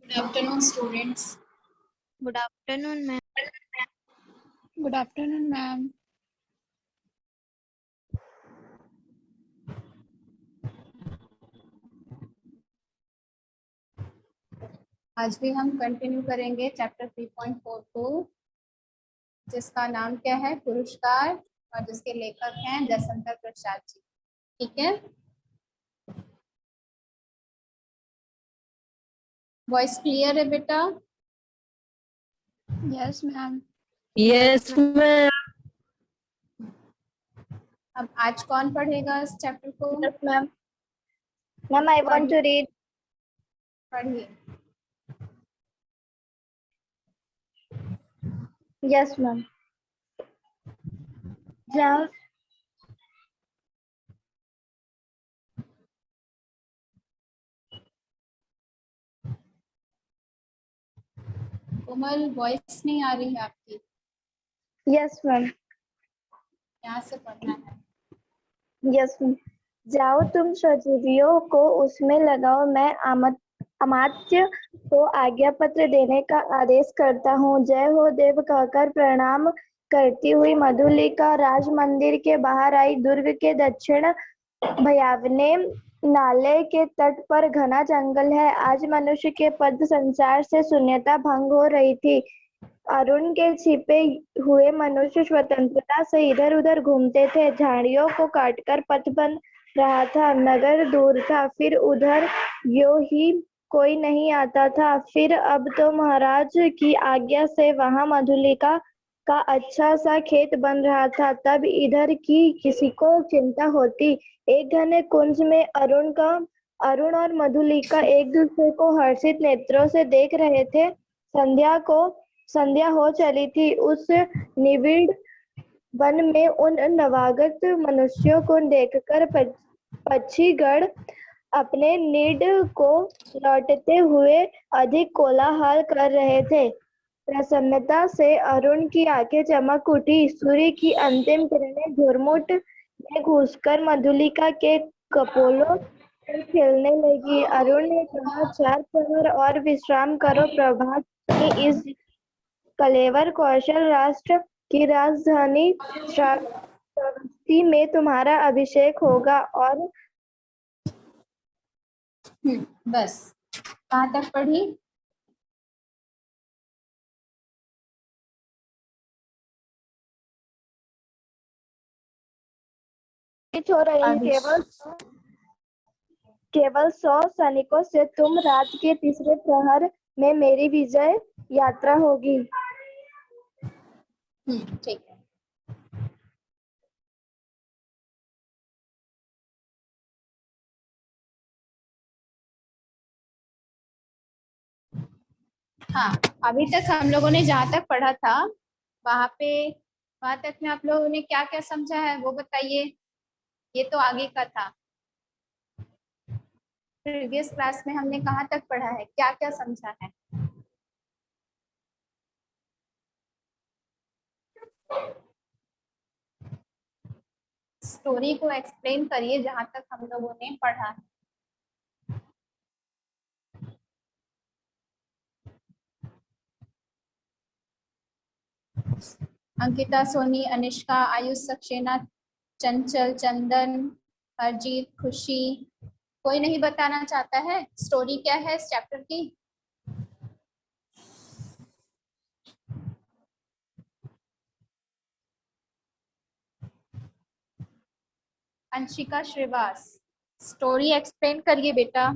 Good afternoon, students. Good afternoon, ma'am. Good afternoon, ma'am. आज भी हम कंटिन्यू करेंगे चैप्टर 3.42 जिसका नाम क्या है पुरस्कार और जिसके लेखक हैं जयशंकर प्रसाद जी। ठीक है, वॉइस क्लियर है बेटा? Yes, ma'am. Yes, ma'am. अब आज कौन पढ़ेगा इस चैप्टर को? Yes, ma'am. Ma'am, I want to read. पढ़िए। Yes, ma'am. Just कोमल, वॉइस नहीं आ रही है आपकी। yes, ma'am. यहाँ से पढ़ना है। Yes, ma'am. जाओ तुम सजीवियों को उसमें लगाओ, मैं अमात्य को आज्ञा पत्र देने का आदेश करता हूँ। जय हो देव कहकर प्रणाम करती हुई मधुलिका राज मंदिर के बाहर आई। दुर्ग के दक्षिण भयावने नाले के तट पर घना जंगल है। आज मनुष्य के पद संचार से शून्यता भंग हो रही थी। अरुण के छिपे हुए मनुष्य स्वतंत्रता से इधर उधर घूमते थे। झाड़ियों को काटकर पथ बन रहा था। नगर दूर था, फिर उधर यो ही कोई नहीं आता था। फिर अब तो महाराज की आज्ञा से वहां मधुलिका का अच्छा सा खेत बन रहा था। तब इधर की किसी को चिंता होती। एक घने कुंज में अरुण और मधुलिका एक दूसरे को हर्षित नेत्रों से देख रहे थे। संध्या हो चली थी। उस निबिड़ वन में उन नवागत मनुष्यों को देखकर पक्षीगण अपने नीड को लौटते हुए अधिक कोलाहल कर रहे थे। प्रसन्नता से अरुण की आंखें चमक उठी। सूर्य की अंतिम किरणें झुरमुट में घुसकर मधुलिका के कपोलों पर खिलने लगी। अरुण ने कहा, 4 प्रहर और विश्राम करो। प्रभात की इस कलेवर कौशल राष्ट्र की राजधानी श्रावस्ती में तुम्हारा अभिषेक होगा। और बस कहाँ तक पढ़ी? हो रही केवल 100 सैनिकों से तुम रात के तीसरे प्रहर में मेरी विजय यात्रा होगी। ठीक है। हाँ, अभी तक हम लोगों ने जहाँ तक पढ़ा था वहां तक में आप लोगों ने क्या क्या समझा है वो बताइए। ये तो आगे का था। प्रीवियस क्लास में हमने कहाँ तक पढ़ा है, क्या क्या समझा है? स्टोरी को एक्सप्लेन करिए जहां तक हम लोगों ने पढ़ा है। अंकिता, सोनी, अनिष्का, आयुष, सक्सेना, चंचल, चंदन, हरजीत, खुशी, कोई नहीं बताना चाहता है स्टोरी क्या है इस चैप्टर की? अंशिका श्रीवास, स्टोरी एक्सप्लेन करिए बेटा।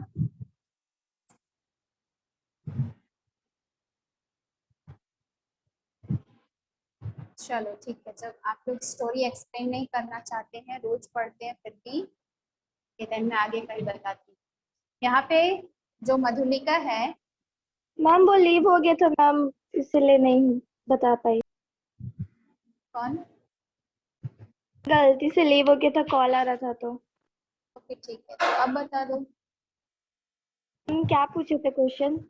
चलो ठीक है, जब आप लोग स्टोरी एक्सप्लेन नहीं करना चाहते हैं, रोज पढ़ते हैं फिर भी, ये टाइम मैं आगे का ही बताती हूँ। यहाँ पे जो मधुलिका है, मैम वो लीव हो गया था मैम, इसलिए नहीं बता पाई। कौन? गलती से लीव हो गया था, कॉल आ रहा था तो। ओके ठीक है, तो अब बता दो। क्या पूछे थे क्वेश्चन?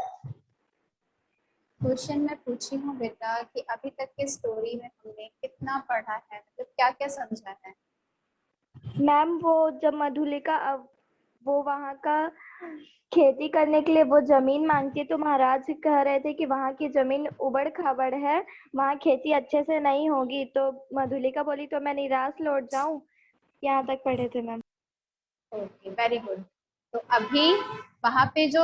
क्वेश्चन मैं पूछी हूँ बेटा कि अभी तक के स्टोरी में हमने कितना पढ़ा है, मतलब क्या क्या समझा है? मैम वो जब मधुलिका वो वहाँ का खेती करने के लिए वो जमीन मांगती, तो महाराज कह रहे थे कि वहाँ की जमीन उबड़ खाबड़ है, वहाँ खेती अच्छे से नहीं होगी। तो मधुलिका बोली तो मैं निराश लौट जाऊं। यहाँ तक पढ़े थे मैम। Okay, very good. तो अभी वहां पे जो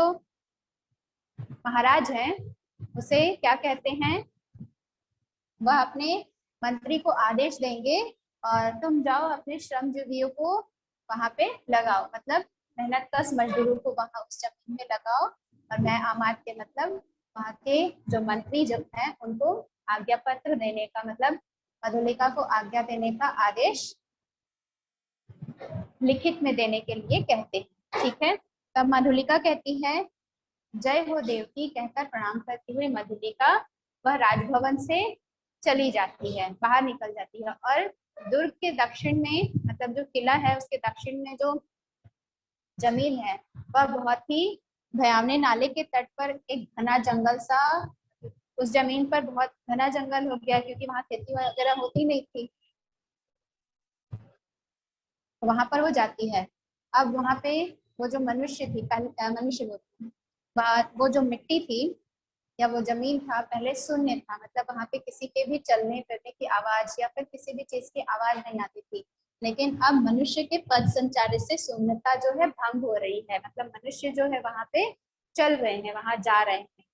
महाराज है उसे क्या कहते हैं, वह अपने मंत्री को आदेश देंगे और तुम जाओ अपने श्रमजीवियों को वहां पे लगाओ, मतलब मेहनत कश मजदूरों को वहां उस जमीन में लगाओ, और मैं अमात्य मतलब वहां के जो मंत्री जो है उनको आज्ञा पत्र देने का, मतलब मधुलिका को आज्ञा देने का आदेश लिखित में देने के लिए कहते हैं। ठीक है, तब मधुलिका कहती है जय हो देवकी कहकर प्रणाम करती हुई मधुलिका वह राजभवन से चली जाती है, बाहर निकल जाती है। और दुर्ग के दक्षिण में, मतलब जो किला है उसके दक्षिण में जो जमीन है वह बहुत ही भयावने नाले के तट पर एक घना जंगल सा, उस जमीन पर बहुत घना जंगल हो गया क्योंकि वहां खेती वगैरह होती नहीं थी। वहां पर वो जाती है। अब वहां पे वो जो मनुष्य थी, मनुष्य वो जो मिट्टी थी या वो जमीन था पहले शून्य था, मतलब वहां पे किसी के भी चलने फिरने की आवाज या फिर किसी भी चीज की आवाज नहीं आती थी। लेकिन अब मनुष्य के पद संचार से शून्यता जो है भंग हो रही है, मतलब मनुष्य जो है वहां पे चल रहे हैं, वहां जा रहे हैं।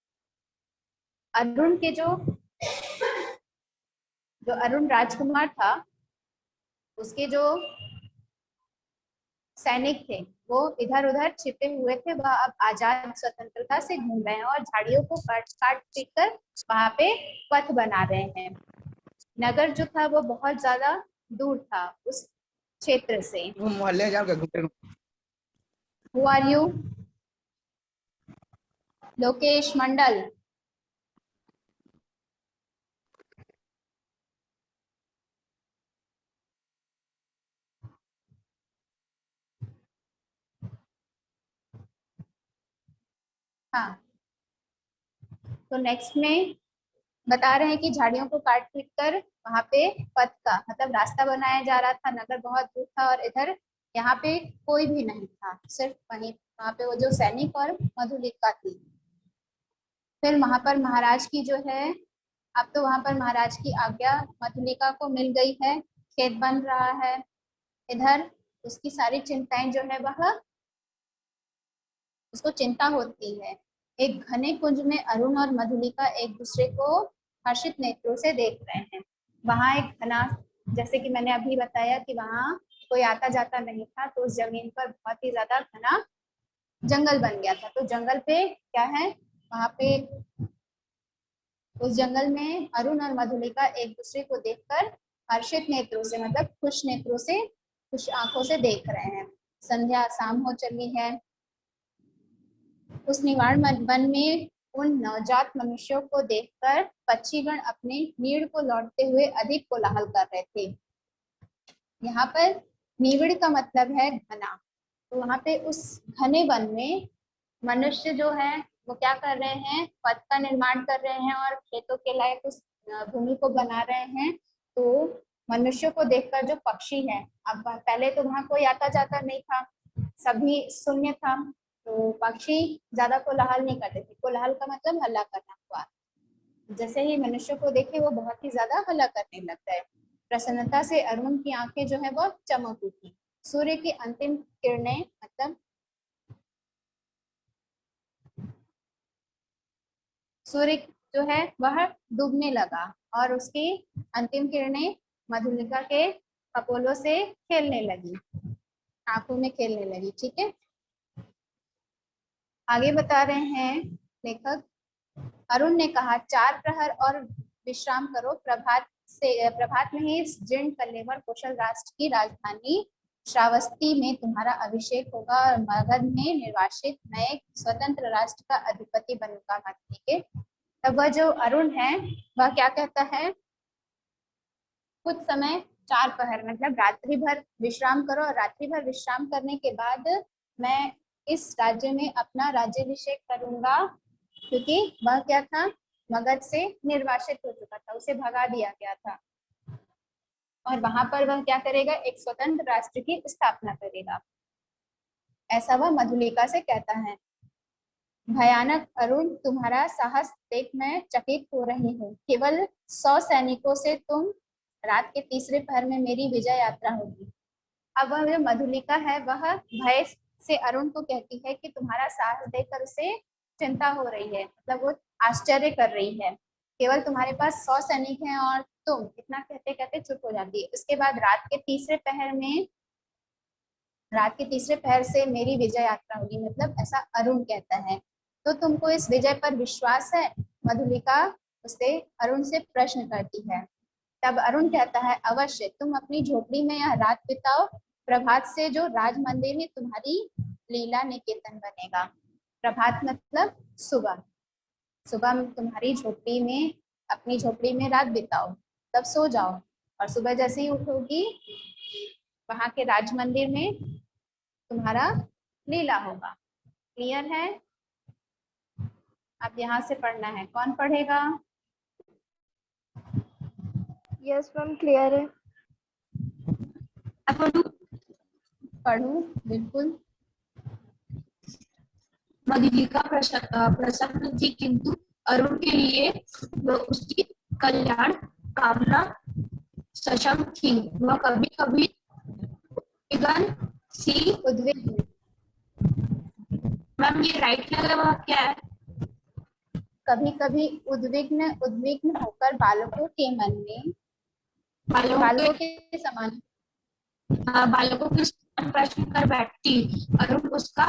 अरुण के जो जो अरुण राजकुमार था उसके जो सैनिक थे वो इधर उधर छिपे हुए थे, वह अब आजाद स्वतंत्रता से घूम रहे हैं और झाड़ियों को काट काट पीट कर वहां पे पथ बना रहे हैं। नगर जो था वो बहुत ज्यादा दूर था उस क्षेत्र से। मोहल्ले जा के घूमते हु आर यू? लोकेश मंडल। हाँ, तो नेक्स्ट में बता रहे हैं कि झाड़ियों को काट पीट कर वहां पे पथ का मतलब रास्ता बनाया जा रहा था। नगर बहुत दूर था और इधर यहाँ पे कोई भी नहीं था, सिर्फ वहीं वहां पे वो जो सैनिक और मधुलिका थी। फिर वहां पर महाराज की जो है, अब तो वहां पर महाराज की आज्ञा मधुलिका को मिल गई है, खेत बन रहा है। इधर उसकी सारी चिंताएं जो है वह उसको चिंता होती है। एक घने कुंज में अरुण और मधुलिका एक दूसरे को हर्षित नेत्रों से देख रहे हैं। वहां एक घना, जैसे कि मैंने अभी बताया कि वहां कोई आता जाता नहीं था, तो उस जमीन पर बहुत ही ज्यादा घना जंगल बन गया था। तो जंगल पे क्या है, वहां पे उस जंगल में अरुण और मधुलिका एक दूसरे को देखकर हर्षित नेत्रों से, मतलब खुश नेत्रों से, खुश आंखों से देख रहे हैं। संध्या शाम हो चली है। उस निवाण वन में उन नवजात मनुष्यों को देखकर पक्षीगण अपने नीड़ को लौटते हुए अधिक कोलाहल कर रहे थे। यहाँ पर नीविड़ का मतलब है घना। तो वहां पे उस घने वन में मनुष्य जो है वो क्या कर रहे हैं, पथ का निर्माण कर रहे हैं और खेतों के लायक उस भूमि को बना रहे हैं। तो मनुष्यों को देखकर जो पक्षी है, अब पहले तो वहां कोई आता जाता नहीं था, सभी शून्य था, तो पक्षी ज्यादा कोलाहल नहीं करते थे। कोलाहल का मतलब हल्ला करना हुआ। जैसे ही मनुष्य को देखे वो बहुत ही ज्यादा हल्ला करने लगता है। प्रसन्नता से अरुण की आंखें जो है वो चमक उठी। सूर्य की अंतिम किरणें, मतलब सूर्य जो है वह डूबने लगा और उसकी अंतिम किरणें मधुलिका के कपोलों से खेलने लगी, आंखों में खेलने लगी। ठीक है, आगे बता रहे हैं लेखक। अरुण ने कहा 4 प्रहर और विश्राम करो, प्रभात में ही जीर्ण कलेवर कौशल राष्ट्र की राजधानी श्रावस्ती में तुम्हारा अभिषेक होगा और मगध में निर्वासित नए स्वतंत्र राष्ट्र का अधिपति बनूंगा। ठीक है, तब वह जो अरुण है वह क्या कहता है, कुछ समय 4 पहर मतलब रात्रि भर विश्राम करो, और रात्रि भर विश्राम करने के बाद मैं इस राज्य में अपना राज्याभिषेक करूंगा, क्योंकि वह क्या था, मगध से निर्वासित हो चुका था, उसे भगा दिया गया था। और वहां पर वह क्या करेगा, एक स्वतंत्र राष्ट्र की स्थापना करेगा। ऐसा वह मधुलिका से कहता है। भयानक अरुण, तुम्हारा साहस देख मैं चकित हो रही हूँ। केवल 100 सैनिकों से तुम रात के तीसरे पहर में मेरी विजय यात्रा होगी। अब वह जो मधुलिका है वह भय से अरुण को कहती है कि तुम्हारा साहस देखकर उसे चिंता हो रही है, मतलब वो आश्चर्य कर रही है। केवल तुम्हारे पास 100 सैनिक हैं और तुम, इतना कहते कहते चुप हो जाती है। उसके बाद रात के तीसरे पहर से मेरी विजय यात्रा होगी, मतलब ऐसा अरुण कहता है। तो तुमको इस विजय पर विश्वास है? मधुलिका उससे अरुण से प्रश्न करती है। तब अरुण कहता है, अवश्य, तुम अपनी झोपड़ी में यह रात बिताओ। प्रभात से जो राज मंदिर में तुम्हारी लीला निकेतन बनेगा। प्रभात मतलब सुबह। सुबह में तुम्हारी झोपड़ी में, अपनी झोपड़ी में रात बिताओ, तब सो जाओ, और सुबह जैसे ही उठोगी वहां के राज मंदिर में तुम्हारा लीला होगा। क्लियर है? अब यहाँ से पढ़ना है, कौन पढ़ेगा? यस मैम, क्लियर है। पढ़ू, बिल्कुल। मधुलिका प्रसन्न थी, किंतु अरुण के लिए उसकी कल्याण कामना सक्षम थी। वह कभी कभी उद्विग्न। मैम ये राइट लगा हुआ क्या है? कभी कभी उद्विग्न होकर बालकों के मन में, बालकों के समान प्रश्न कर बैठती। अरुण उसका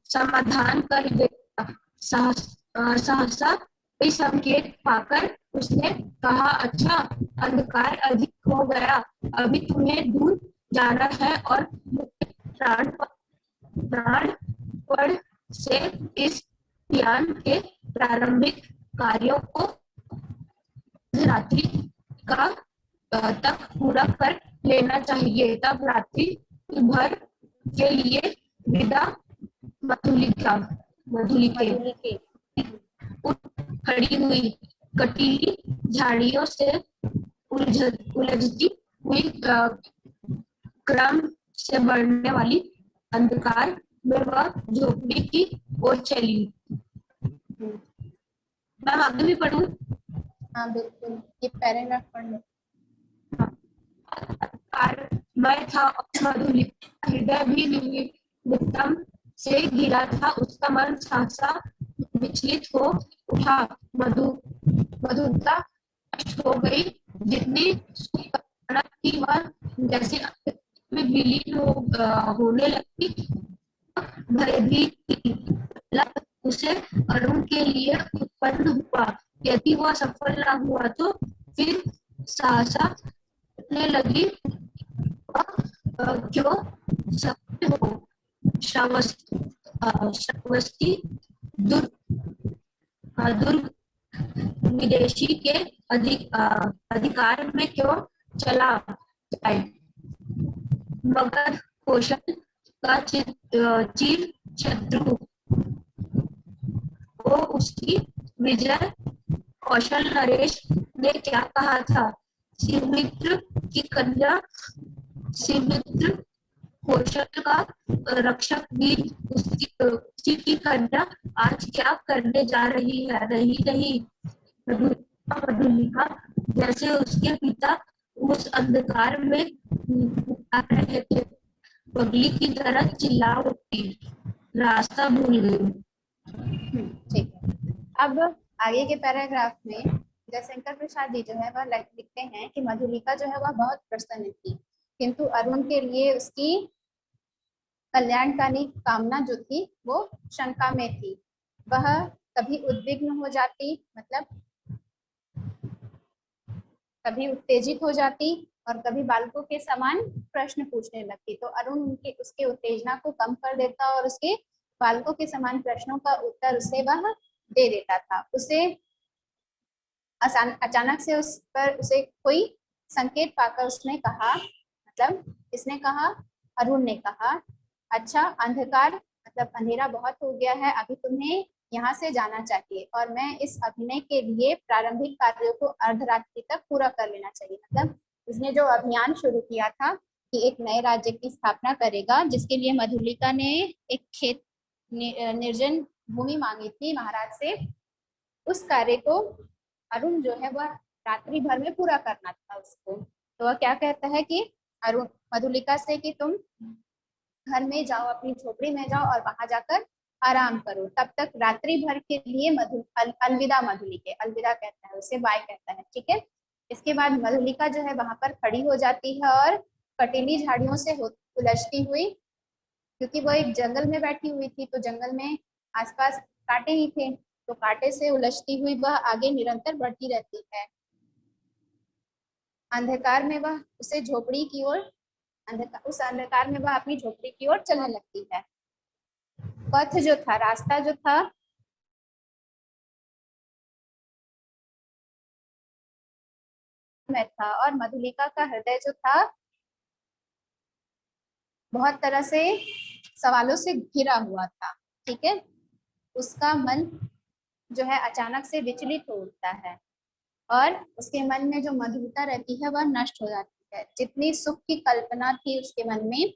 समाधान कर देता। सहसा कोई संकेत पाकर उसने कहा, अच्छा, अंधकार अधिक हो गया, अभी तुम्हें दूर जाना है और प्राणपण से इस यान के प्रारंभिक कार्यों को रात्रि का तक पूरा कर लेना चाहिए। तब रात्रि भर के लिए विदा मधुलिके उठ खड़ी हुई। कटीली झाड़ियों से उलझती हुई क्रम से बढ़ने वाली अंधकार में वह झोपड़ी की ओर चली। मैं आगे भी पढ़ूं? हाँ बिल्कुल, ये पैराग्राफ पढ़ लो। मैं था और मधुलिका हृदय भी निमित्तम से गिरा था। उसका मन सहसा विचलित हो उठा। मधुरता नष्ट हो गई। जितनी सुकन्या थी वह जैसे में विलीन होने लगी। भयभीत थी। लग उसे अरुण के लिए उत्पन्न हुआ। यदि वह सफल न हुआ तो फिर सहसा ने लगी, क्यों सफल हो? श्रावस्ती दुर्ग विदेशी के अधिकार में क्यों चला जाए? मगर कौशल का चिर शत्रु को उसकी विजय। कौशल नरेश ने क्या कहा था? शिवमित्र कौशल का रक्षक वीर उसी की कन्या आज क्या करने जा रही है? नहीं, मधुलिका जैसे उसके पिता उस अंधकार में पुकार रहे थे, बगली की तरह चिल्ला उठी, रास्ता भूल गई। ठीक है। अब आगे के पैराग्राफ में जयशंकर प्रसाद जी जो है वह लिखते हैं कि मधुलिका जो है वह बहुत प्रसन्न थी, किंतु अरुण के लिए उसकी कल्याणकारी कामना जो थी वो शंका में थी। वह कभी उद्विग्न हो जाती, मतलब कभी उत्तेजित हो जाती और कभी बालकों के समान प्रश्न पूछने लगती। तो अरुण उसके उत्तेजना को कम कर देता और उसके बालकों के समान प्रश्नों का उत्तर उसे वह दे देता था। उसे अचानक से उस पर उसे कोई संकेत पाकर उसने कहा, मतलब इसने कहा, अरुण ने कहा, अच्छा, अंधकार मतलब अंधेरा बहुत हो गया है, अभी तुम्हें यहाँ से जाना चाहिए और मैं इस अभिनय के लिए प्रारंभिक कार्यों को अर्धरात्रि तक पूरा कर लेना चाहिए। मतलब उसने जो अभियान शुरू किया था कि एक नए राज्य की स्थापना करेगा, जिसके लिए मधुलिका ने एक खेत निर्जन भूमि मांगी थी महाराज से। उस कार्य को अरुण जो है वह रात्रि भर में पूरा करना था उसको। तो वह क्या कहता है कि अरुण मधुलिका से कि तुम घर में जाओ, अपनी झोपड़ी में जाओ और वहां जाकर आराम करो, तब तक रात्रि भर के लिए अलविदा मधुलिके, अलविदा कहता है उसे, बाय कहता है, ठीक है। इसके बाद मधुलिका जो है वहां पर खड़ी हो जाती है और कटीली झाड़ियों से उलझती हुई, क्योंकि वो एक जंगल में बैठी हुई थी तो जंगल में आसपास कांटे ही थे, तो कांटे से उलझती हुई वह आगे निरंतर बढ़ती रहती है। अंधकार में वह उसे झोपड़ी की ओर उस अंधकार में वह अपनी झोपड़ी की ओर चलने लगती है। पथ जो था, रास्ता जो था, में था और मधुलिका का हृदय जो था बहुत तरह से सवालों से घिरा हुआ था, ठीक है। उसका मन जो है अचानक से विचलित हो उठता है और उसके मन में जो मधुरता रहती है वह नष्ट हो जाती है। जितनी सुख की कल्पना थी उसके मन में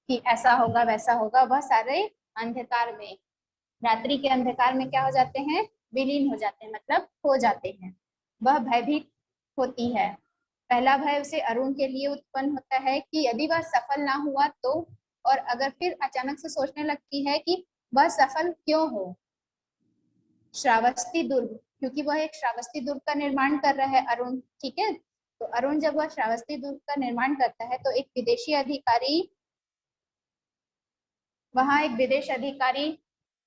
कि ऐसा होगा वैसा होगा, वह सारे अंधकार में, रात्रि के अंधकार में क्या हो जाते हैं, विलीन हो जाते हैं, मतलब खो जाते हैं। वह भयभीत होती है। पहला भय उसे अरुण के लिए उत्पन्न होता है कि यदि वह सफल ना हुआ तो, और अगर फिर अचानक से सोचने लगती है कि वह सफल क्यों हो। श्रावस्ती दुर्ग, क्योंकि वह एक श्रावस्ती दुर्ग का निर्माण कर रहा है अरुण, ठीक है। तो अरुण जब वह श्रावस्ती दुर्ग का निर्माण करता है तो एक विदेशी अधिकारी, वहां एक विदेश अधिकारी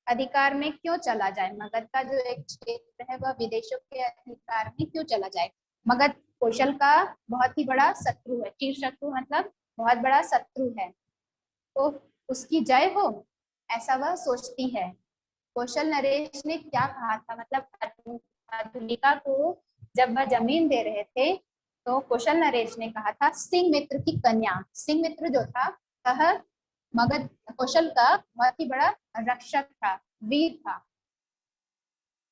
अधिकार में क्यों चला जाए, मगध का जो एक क्षेत्र है वह विदेशों के अधिकार में क्यों चला जाए। मगध कौशल का बहुत ही बड़ा शत्रु है, चिर शत्रु मतलब बहुत बड़ा शत्रु है, तो उसकी जय हो ऐसा वह सोचती है। कौशल नरेश ने क्या कहा था, मतलब मधुलिका को जब वह जमीन दे रहे थे तो कौशल नरेश ने कहा था सिंह मित्र की कन्या। सिंह मित्र जो था वह मगध कौशल का बहुत ही बड़ा रक्षक था, वीर था।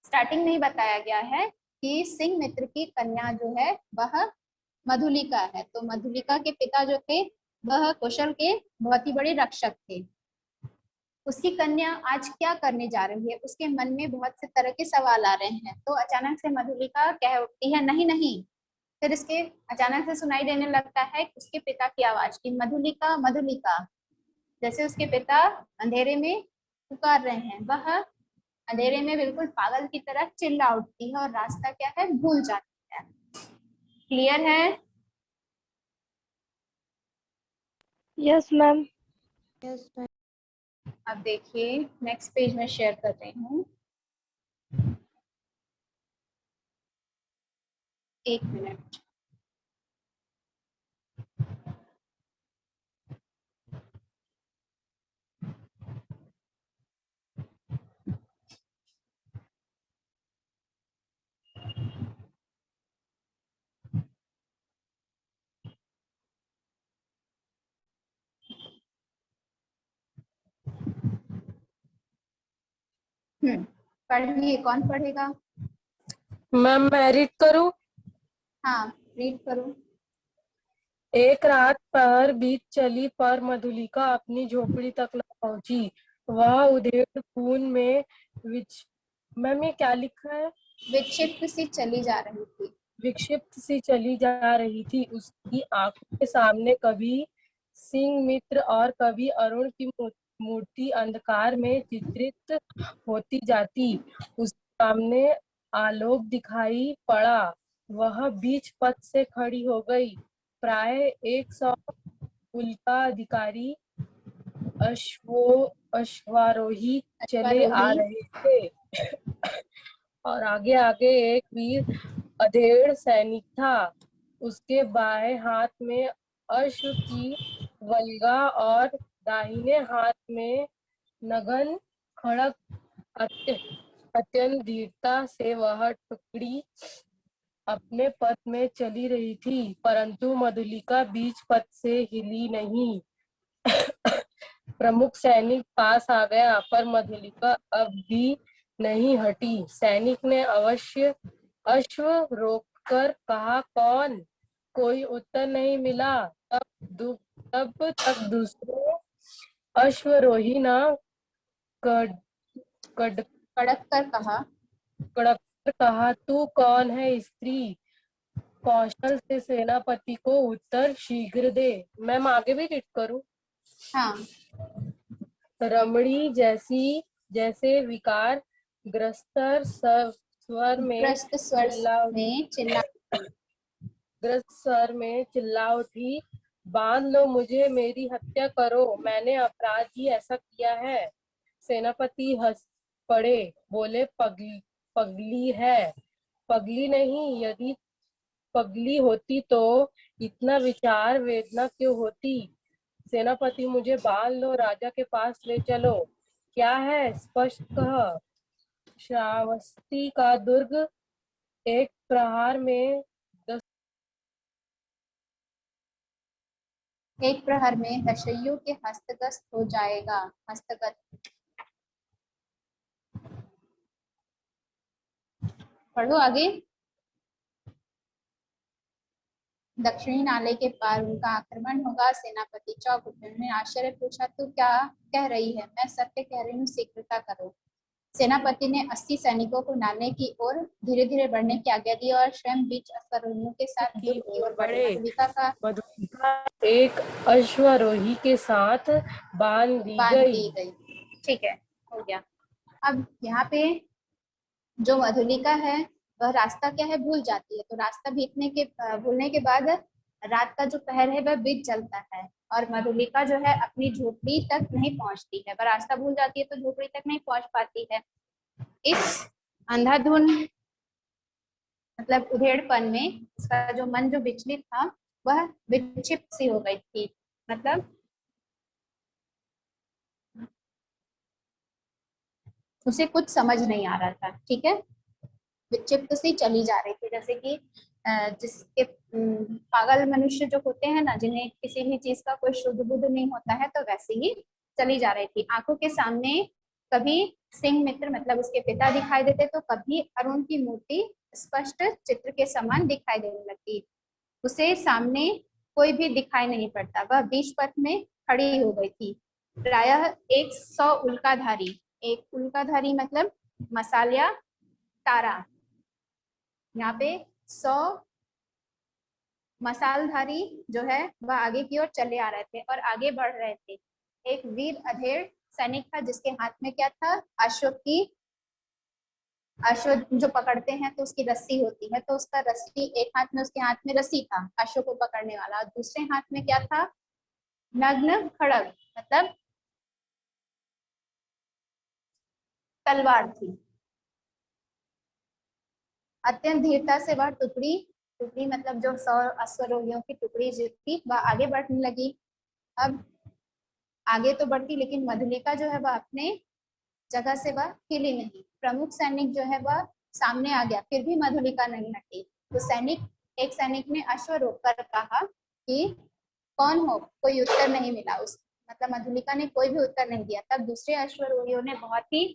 स्टार्टिंग में ही बताया गया है कि सिंह मित्र की कन्या जो है वह मधुलिका है। तो मधुलिका के पिता जो थे वह कौशल के बहुत ही बड़े रक्षक थे। उसकी कन्या आज क्या करने जा रही है, उसके मन में बहुत से तरह के सवाल आ रहे हैं। तो अचानक से मधुलिका कह उठती है नहीं नहीं। फिर इसके अचानक से सुनाई देने लगता है उसके पिता की आवाज की मधुलिका मधुलिका, जैसे उसके पिता अंधेरे में पुकार रहे हैं। वह अंधेरे में बिल्कुल पागल की तरह चिल्ला उठती है और रास्ता क्या है भूल जाती है। क्लियर है? Yes ma'am. अब देखिए नेक्स्ट पेज में शेयर कर रही हूँ, एक मिनट। पढ़िए, कौन पढ़ेगा? मैम मैं रीड करूं? हाँ रीड करो। एक रात पर बीत चली पर मधुलिका अपनी झोपड़ी तक न पहुंची। वह उधेड़ खून में मैम ये क्या लिखा है? विक्षिप्त सी चली जा रही थी। विक्षिप्त सी चली जा रही थी। उसकी आंखों के सामने कभी सिंह मित्र और कभी अरुण की मूर्ति अंधकार में चित्रित होती जाती। उसके सामने आलोक दिखाई पड़ा। वह बीच पथ से खड़ी हो गई। प्राय 100 उल्का अधिकारी अश्वारोही चले आ रहे थे और आगे आगे एक वीर अधेड़ सैनिक था। उसके बाएं हाथ में अश्व की वल्गा और दाहिने हाथ में नगन खड़ग। अत्यंत धीरता से वह टुकड़ी अपने पथ में चली रही थी, परंतु मधुलिका बीच पथ से हिली नहीं। प्रमुख सैनिक पास आ गया पर मधुलिका अब भी नहीं हटी। सैनिक ने अवश्य अश्व रोककर कहा कौन? कोई उत्तर नहीं मिला। तब तब तक दूसरे अश्वरोही ने कड़ कड़ कड़क कर कहा, कड़क कर कहा, तू कौन है स्त्री? कौशल से सेनापति को उत्तर शीघ्र दे। मैम आगे भी रीड करूं? हाँ रमणी जैसे विकार ग्रस्त स्वर में ग्रस्त स्वर चिल्ला में चिल्ला उठी, ग्रस्त स्वर में चिल्ला उठी, बांध लो मुझे, मेरी हत्या करो, मैंने अपराध ही ऐसा किया है। सेनापति हंस पड़े, बोले, पगली है। पगली नहीं, यदि पगली होती तो इतना विचार वेदना क्यों होती? सेनापति, मुझे बांध लो, राजा के पास ले चलो। क्या है, स्पष्ट कह। श्रावस्ती का दुर्ग एक प्रहार में एक प्रहर में दशइयों के हस्तगत हो जाएगा। हस्तगत, पढ़ो आगे। दक्षिणी नाले के पार उनका आक्रमण होगा। सेनापति चौंक उठे, उन्होंने आश्चर्य पूछा, तू क्या कह रही है? मैं सत्य कह रही हूँ, शीघ्रता करो। सेनापति ने 80 सैनिकों को नाले की ओर धीरे धीरे बढ़ने की आज्ञा दी और स्वयं बीच अश्वारोहियों के साथ दुर्ग की ओर बढ़े। मधुलिका एक अश्वारोही के साथ बांध दी गई। ठीक है, हो गया। अब यहाँ पे जो मधुलिका है वह रास्ता क्या है, भूल जाती है। तो रास्ता भूलने के बाद रात का जो पहर है वह बीत चलता है और मधुलिका जो है अपनी झोपड़ी तक नहीं पहुंचती है। वह रास्ता भूल जाती है तो झोपड़ी तक नहीं पहुंच पाती है। इस अंधाधुंध मतलब उधेड़पन में इसका जो मन जो विचलित था वह विक्षिप्त सी हो गई थी। मतलब उसे कुछ समझ नहीं आ रहा था। ठीक है, विक्षिप्त सी चली जा रही थी, जैसे कि जिसके पागल मनुष्य जो होते हैं ना, जिन्हें किसी भी चीज का कोई शुद्ध बुद्ध नहीं होता है, तो वैसे ही चली जा रही थी। आंखों के सामने कभी सिंह मित्र मतलब उसके पिता दिखाई देते तो कभी अरुण की मूर्ति स्पष्ट चित्र के समान दिखाई देने लगती। उसे सामने कोई भी दिखाई नहीं पड़ता। वह बीच पथ में खड़ी हो गई थी। प्रायः 100 उल्काधारी, एक उल्काधारी मतलब मसालिया तारा, यहाँ पे 100 मसालधारी जो है वह आगे की ओर चले आ रहे थे और आगे बढ़ रहे थे। एक वीर अधेड़ सैनिक था जिसके हाथ में क्या था, अश्व जो पकड़ते हैं तो उसकी रस्सी होती है, तो उसका रस्सी एक हाथ में, उसके हाथ में रस्सी था अश्व को पकड़ने वाला, और दूसरे हाथ में क्या था, नग्न खड़ग मतलब तलवार थी। अत्यंत धीरता से वह टुकड़ी मतलब जो 100 अश्वरोहियों की टुकड़ी जो थी वह आगे बढ़ने लगी। अब आगे तो बढ़ती लेकिन मधुलिका जो है वह अपने जगह से वह हिली नहीं। प्रमुख सैनिक जो है वह सामने आ गया, फिर भी मधुलिका नहीं हटी। तो एक सैनिक ने अश्व रोककर कहा कि कौन हो? कोई उत्तर नहीं मिला। उस मतलब मधुलिका ने कोई भी उत्तर नहीं दिया। तब दूसरे अश्वरोहियों ने बहुत ही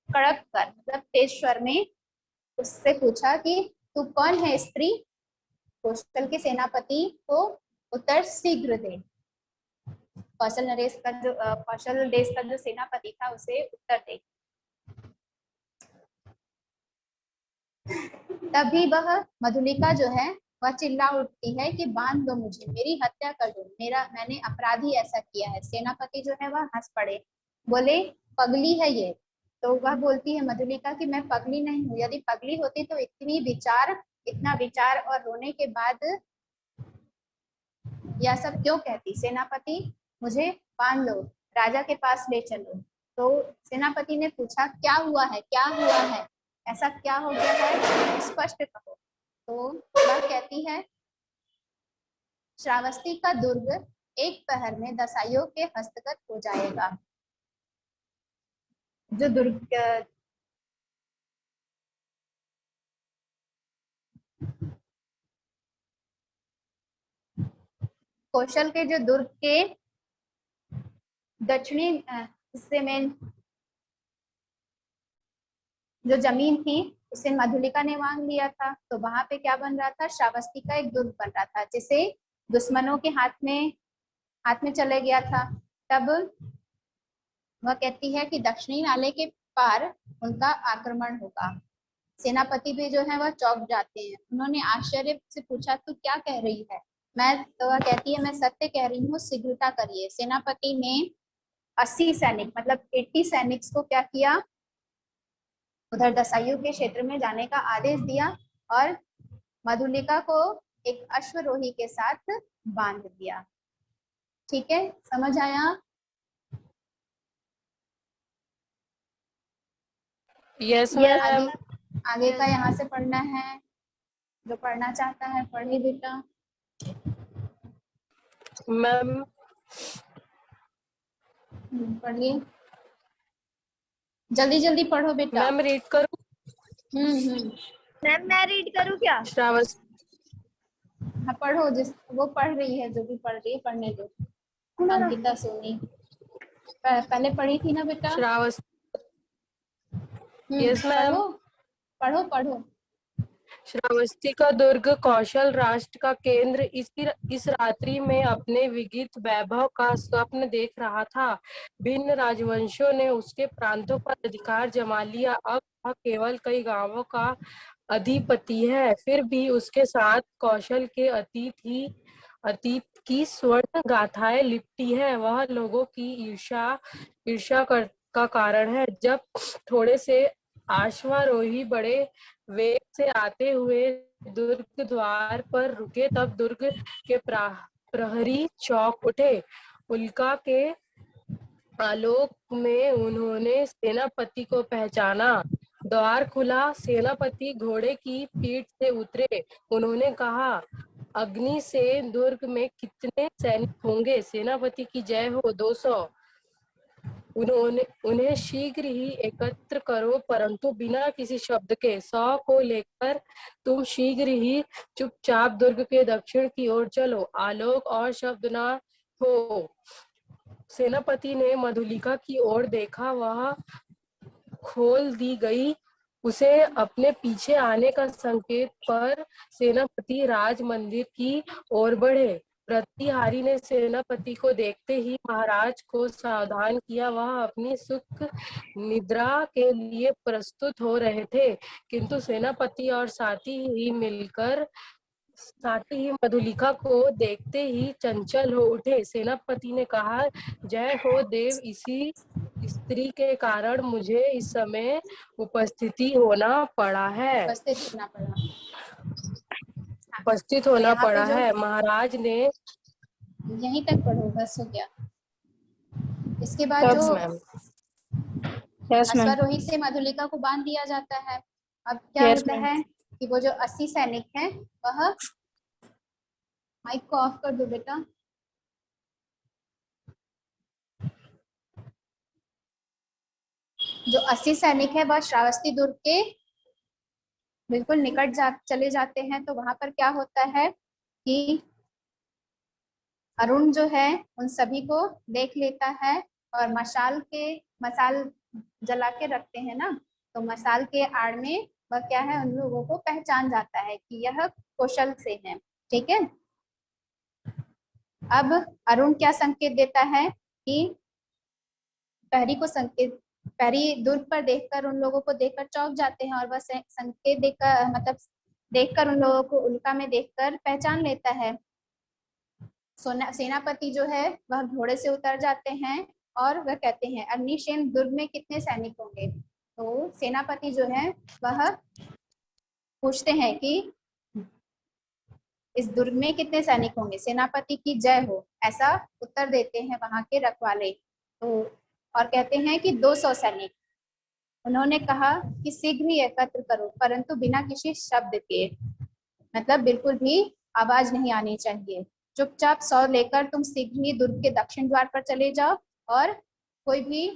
कड़क कर मतलब तेज स्वर में उससे पूछा कि तू कौन है स्त्री? कौशल के सेनापति को उत्तर शीघ्र दे। कौशल देश का जो सेनापति था उसे उत्तर दे। तभी वह मधुलिका जो है वह चिल्ला उठती है कि बांध दो मुझे, मेरी हत्या कर दो, मैंने अपराध ही ऐसा किया है। सेनापति जो है वह हंस पड़े, बोले, पगली है ये? तो वह बोलती है मधुलिका कि मैं पगली नहीं हूँ। यदि पगली होती तो इतना विचार और रोने के बाद यह सब क्यों कहती? सेनापति, मुझे बांध लो, राजा के पास ले चलो। तो सेनापति ने पूछा, क्या हुआ है, क्या हुआ है, ऐसा क्या हो गया है, स्पष्ट कहो। तो वह कहती है, श्रावस्ती का दुर्ग एक पहर में दसाइयों के हस्तगत हो जाएगा। जो दुर्ग कौशल के जो दुर्ग के दक्षिणी हिस्से में जो जमीन थी उसे मधुलिका ने मांग लिया था। तो वहां पे क्या बन रहा था, श्रावस्ती का एक दुर्ग बन रहा था जिसे दुश्मनों के हाथ में हाथ में चले गया था, तब वह कहती है कि दक्षिणी नाले के पार उनका आक्रमण होगा। सेनापति भी जो है वह चौंक जाते हैं। उन्होंने आश्चर्य से पूछा, तू क्या कह रही है? तो वह कहती है, मैं सत्य कह रही हूँ, शीघ्रता करिए। सेनापति ने 80 सैनिक मतलब 80 सैनिक को क्या किया, उधर दसायु के क्षेत्र में जाने का आदेश दिया और मधुलिका को एक अश्वरोही के साथ बांध दिया। ठीक है, समझ आया? यस Yes, आगे मैम। आगे का यहाँ से पढ़ना है, जो पढ़ना चाहता है पढ़िए बेटा। मैम पढ़िए, जल्दी जल्दी पढ़ो बेटा। मैम रीड करूं? हम्म। मैम मैं रीड करूँ क्या? श्रावस्ती हाँ पढ़ो, जिस वो पढ़ रही है, जो भी पढ़ रही है पढ़ने दो। अंकिता सोनी पहले पढ़ी थी ना बेटा? Shravasti yes ma'am. पढ़ो पढ़ो पढ़ो। श्रावस्ती का दुर्ग कौशल राष्ट्र का केंद्र इस रात्रि में अपने विगित वैभव का स्वप्न देख रहा था। भिन्न राजवंशों ने उसके प्रांतों पर अधिकार जमा लिया। अब वह केवल कई गांवों का अधिपति है, फिर भी उसके साथ कौशल के अतीत की स्वर्ण गाथाएं लिपटी है। वह लोगों की ईर्ष्या का कारण है। जब थोड़े से अश्वारोही बड़े वेग से आते हुए दुर्ग द्वार पर रुके, तब दुर्ग के प्रहरी चौंक उठे। उल्का के आलोक में उन्होंने सेनापति को पहचाना। द्वार खुला, सेनापति घोड़े की पीठ से उतरे। उन्होंने कहा, अग्नि से दुर्ग में कितने सैनिक होंगे? सेनापति की जय हो। 200। उन्हें शीघ्र ही एकत्र करो, परंतु बिना किसी शब्द के। 100 को लेकर तुम शीघ्र ही चुपचाप दुर्ग के दक्षिण की ओर चलो, आलोक और शब्द ना हो। सेनापति ने मधुलिका की ओर देखा, वह खोल दी गई। उसे अपने पीछे आने का संकेत पर सेनापति राज मंदिर की ओर बढ़े। प्रतिहारी ने सेनापति को देखते ही महाराज को सावधान किया। वह अपनी सुख निद्रा के लिए प्रस्तुत हो रहे थे, किंतु सेनापति और साथी ही मधुलिका को देखते ही चंचल हो उठे। सेनापति ने कहा, जय हो देव, इसी स्त्री के कारण मुझे इस समय उपस्थिति होना पड़ा है। उपस्थित तो होना यहाँ पे पड़ा जो है। महाराज ने यहीं तक पढ़ो, बस हो गया। इसके बाद तब जो मैम यस मैम। अश्वारोही से मधुलिका को बांध दिया जाता है। अब क्या यस होता मैम। है कि वो जो 80 सैनिक हैं, वह माइक को ऑफ कर दो बेटा। जो 80 सैनिक है वह श्रावस्ती दुर्ग के बिल्कुल निकट चले जाते हैं। तो वहां पर क्या होता है कि अरुण जो है उन सभी को देख लेता है और मसाल जला के रखते हैं ना, तो मसाल के आड़ में वह क्या है, उन लोगों को पहचान जाता है कि यह कौशल से है। ठीक है, अब अरुण क्या संकेत देता है कि पहरी दुर्ग पर देखकर उन लोगों को देखकर चौंक जाते हैं और वह संकेत देकर मतलब देखकर उन लोगों को उल्का में देखकर पहचान लेता है। सेनापति जो है वह घोड़े से उतर जाते हैं और वह कहते हैं, अग्निसेन दुर्ग में कितने सैनिक होंगे? तो सेनापति जो है वह पूछते हैं कि इस दुर्ग में कितने सैनिक होंगे? सेनापति की जय हो, ऐसा उत्तर देते हैं वहां के रखवाले। तो और कहते हैं कि 200 सैनिक। उन्होंने कहा कि शीघ्र ही एकत्र करो, परंतु बिना किसी शब्द के, मतलब बिल्कुल भी आवाज नहीं आनी चाहिए। चुपचाप 100 लेकर तुम शीघ्र ही दुर्ग के दक्षिण द्वार पर चले जाओ और कोई भी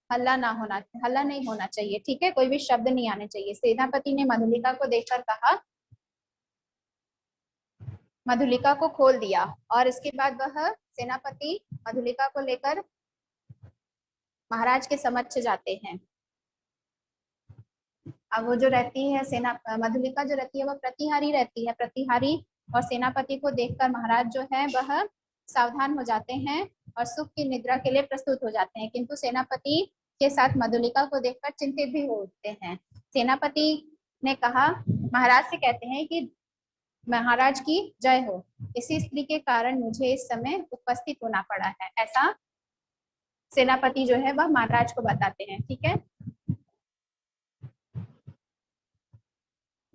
हल्ला नहीं होना चाहिए। ठीक है, कोई भी शब्द नहीं आने चाहिए। सेनापति ने मधुलिका को देखकर कहा, मधुलिका को खोल दिया और इसके बाद वह सेनापति मधुलिका को लेकर महाराज के समक्ष जाते हैं। अब वो जो रहती है मधुलिका जो रहती है वह प्रतिहारी रहती है। प्रतिहारी और सेनापति को देखकर महाराज जो है वह सावधान हो जाते हैं और सुख की निद्रा के लिए प्रस्तुत हो जाते हैं, किंतु सेनापति के साथ मधुलिका को देखकर चिंतित भी हो उठते हैं। सेनापति ने कहा, महाराज से कहते हैं कि महाराज की जय हो, इसी स्त्री के कारण मुझे इस समय उपस्थित होना पड़ा है। ऐसा सेनापति जो है वह महाराज को बताते हैं। ठीक है,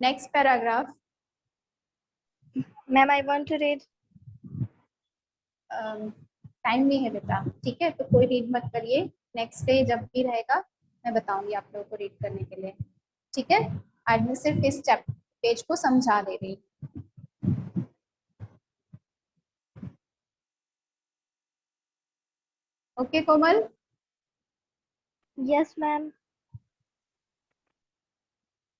next paragraph. Ma'am I want to read. Time नहीं है बेटा, ठीक है, तो कोई रीड मत करिए, नेक्स्ट डे जब भी रहेगा मैं बताऊंगी आप लोगों को रीड करने के लिए। ठीक है, आज मैं सिर्फ इस चैप्टर पेज को समझा दे रही। ओके कोमल? Yes ma'am.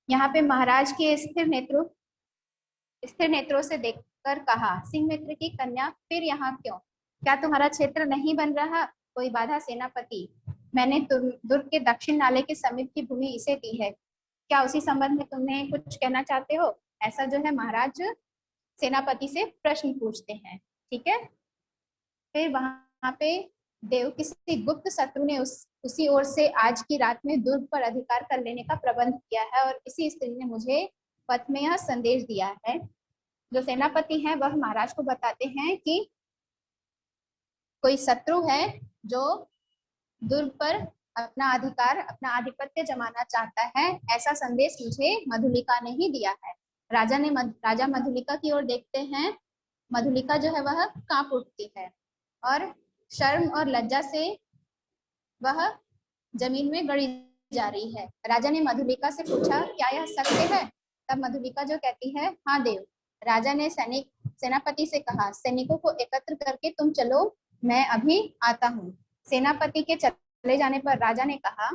यहाँ पे महाराज के स्थिर नेत्रों से देखकर कहा, सिंह मित्र की कन्या फिर यहाँ क्यों? क्या तुम्हारा क्षेत्र नहीं बन रहा? कोई बाधा? सेनापति, मैंने दुर्ग के दक्षिण नाले के समीप की भूमि इसे दी है, क्या उसी संबंध में तुम्हें कुछ कहना चाहते हो? ऐसा जो है महाराज सेनापति से प्रश्न पूछते हैं। ठीक है, फिर वहां पे देव किसी गुप्त शत्रु ने उसी ओर से आज की रात में दुर्ग पर अधिकार कर लेने का प्रबंध किया है और इसी स्त्री ने मुझे पत्र में यह संदेश दिया है। जो सेनापति हैं वह महाराज को बताते हैं कि कोई शत्रु है जो दुर्ग पर अपना अधिकार, अपना आधिपत्य जमाना चाहता है। ऐसा संदेश मुझे मधुलिका ने ही दिया है। राजा मधुलिका की ओर देखते हैं। मधुलिका जो है वह कांप उठती है और शर्म और लज्जा से वह जमीन में गड़ी जा रही है। राजा ने मधुलिका से पूछा, क्या यह सत्य है? तब मधुलिका जो कहती है, हाँ देव। राजा ने सेनापति से कहा, सैनिकों को एकत्र करके तुम चलो, मैं अभी आता हूँ। सेनापति के चले जाने पर राजा ने कहा,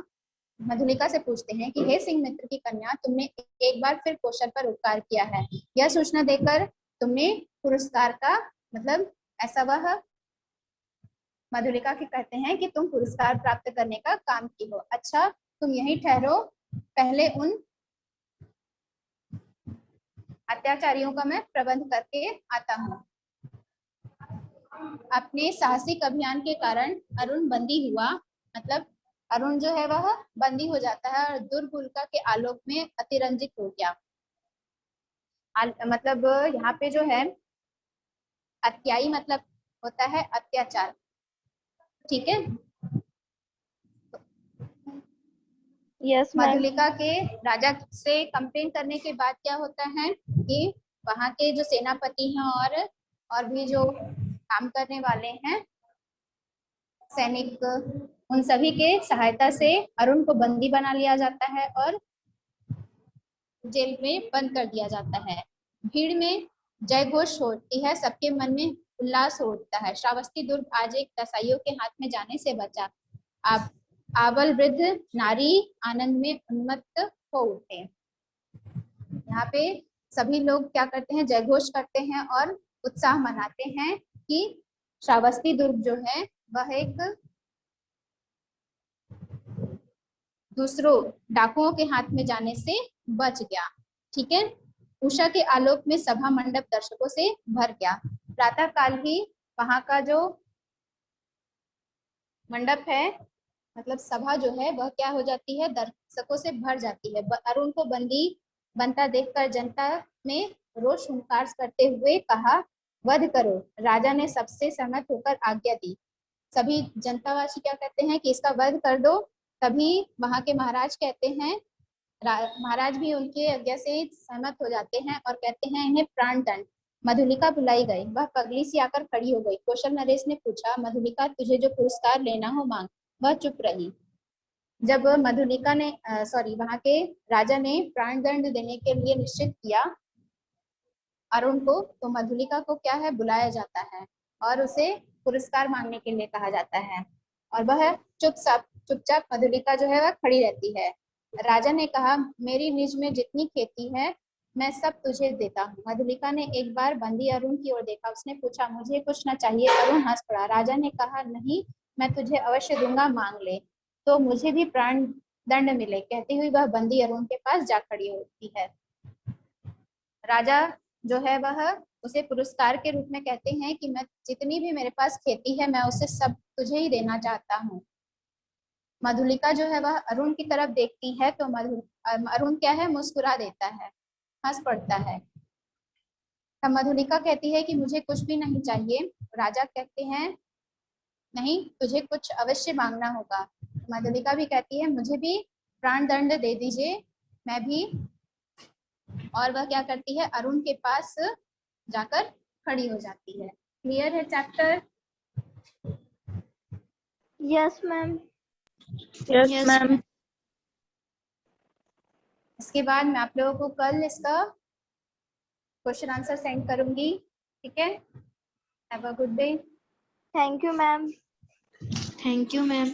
मधुलिका से पूछते हैं कि हे सिंह मित्र की कन्या, तुमने एक बार फिर कौशल पर उपकार किया है। यह सूचना देकर तुमने पुरस्कार का मतलब, ऐसा वह मधुलिका के कहते हैं कि तुम पुरस्कार प्राप्त करने का काम की हो। अच्छा, तुम यहीं ठहरो, पहले उन अत्याचारियों का मैं प्रबंध करके आता हूँ। अपने साहसिक अभियान के कारण अरुण बंदी हुआ, मतलब अरुण जो है वह बंदी हो जाता है और दुर्ग उल्का के आलोक में अतिरंजित हो गया। मतलब यहाँ पे जो है अत्यायी मतलब होता है अत्याचार। ठीक है, यस मैम। मधुलिका के राजा से कंप्लेन करने के बाद क्या होता है कि वहां के जो सेनापति हैं और भी जो काम करने वाले हैं सैनिक, उन सभी के सहायता से अरुण को बंदी बना लिया जाता है और जेल में बंद कर दिया जाता है। भीड़ में जय घोष होती है, सबके मन में उल्लास हो उठता है। श्रावस्ती दुर्ग आज एक कसाईयों के हाथ में जाने से बचा। आबल वृद्ध नारी आनंद में उन्मत्त हो उठे। यहाँ पे सभी लोग क्या करते हैं, जयघोष करते हैं और उत्साह मनाते हैं कि श्रावस्ती दुर्ग जो है वह एक दूसरों डाकुओं के हाथ में जाने से बच गया। ठीक है, उषा के आलोक में सभा मंडप दर्शकों से भर गया। प्रातः काल ही वहां का जो मंडप है, मतलब सभा जो है वह क्या हो जाती है, दर्शकों से भर जाती है। अरुण को बंदी बनता देखकर जनता ने रोष हुंकार करते हुए कहा, वध करो। राजा ने सबसे सहमत होकर आज्ञा दी। सभी जनतावासी क्या कहते हैं कि इसका वध कर दो। तभी वहां के महाराज कहते हैं, महाराज भी उनके आज्ञा से सहमत हो जाते हैं और कहते हैं इन्हें प्राण दंड। मधुलिका बुलाई गई, वह पगली सी आकर खड़ी हो गई। कौशल नरेश ने पूछा, मधुलिका तुझे जो पुरस्कार लेना हो मांग। वह चुप रही। जब मधुलिका ने वहां के राजा ने प्राण दंड देने के लिए निश्चित किया अरुण को, तो मधुलिका को क्या है, बुलाया जाता है और उसे पुरस्कार मांगने के लिए कहा जाता है और वह चुपचाप मधुलिका जो है वह खड़ी रहती है। राजा ने कहा, मेरी निज में जितनी खेती है मैं सब तुझे देता हूँ। मधुलिका ने एक बार बंदी अरुण की ओर देखा। उसने पूछा, मुझे कुछ न चाहिए? अरुण हंस पड़ा। राजा ने कहा, नहीं, मैं तुझे अवश्य दूंगा, मांग ले तो मुझे भी प्राण दंड मिले। कहती हुई वह बंदी अरुण के पास जा खड़ी होती है। राजा जो है वह उसे पुरस्कार के रूप में कहते हैं कि मैं जितनी भी मेरे पास खेती है मैं उसे सब तुझे ही देना चाहता हूँ। मधुलिका जो है वह अरुण की तरफ देखती है तो अरुण क्या है, मुस्कुरा देता है, हंस पड़ता है। तब मधुलिका कहती है कि मुझे कुछ भी नहीं चाहिए। राजा कहते हैं नहीं, तुझे कुछ अवश्य मांगना होगा। मधुलिका भी कहती है मुझे भी प्राण दंड दे दीजिए, मैं भी। और वह क्या करती है, अरुण के पास जाकर खड़ी हो जाती है। क्लियर है chapter? Yes ma'am. Yes ma'am. इसके बाद मैं आप लोगों को कल इसका क्वेश्चन आंसर सेंड करूंगी, ठीक है? Have a good day. Thank you ma'am. Thank you ma'am.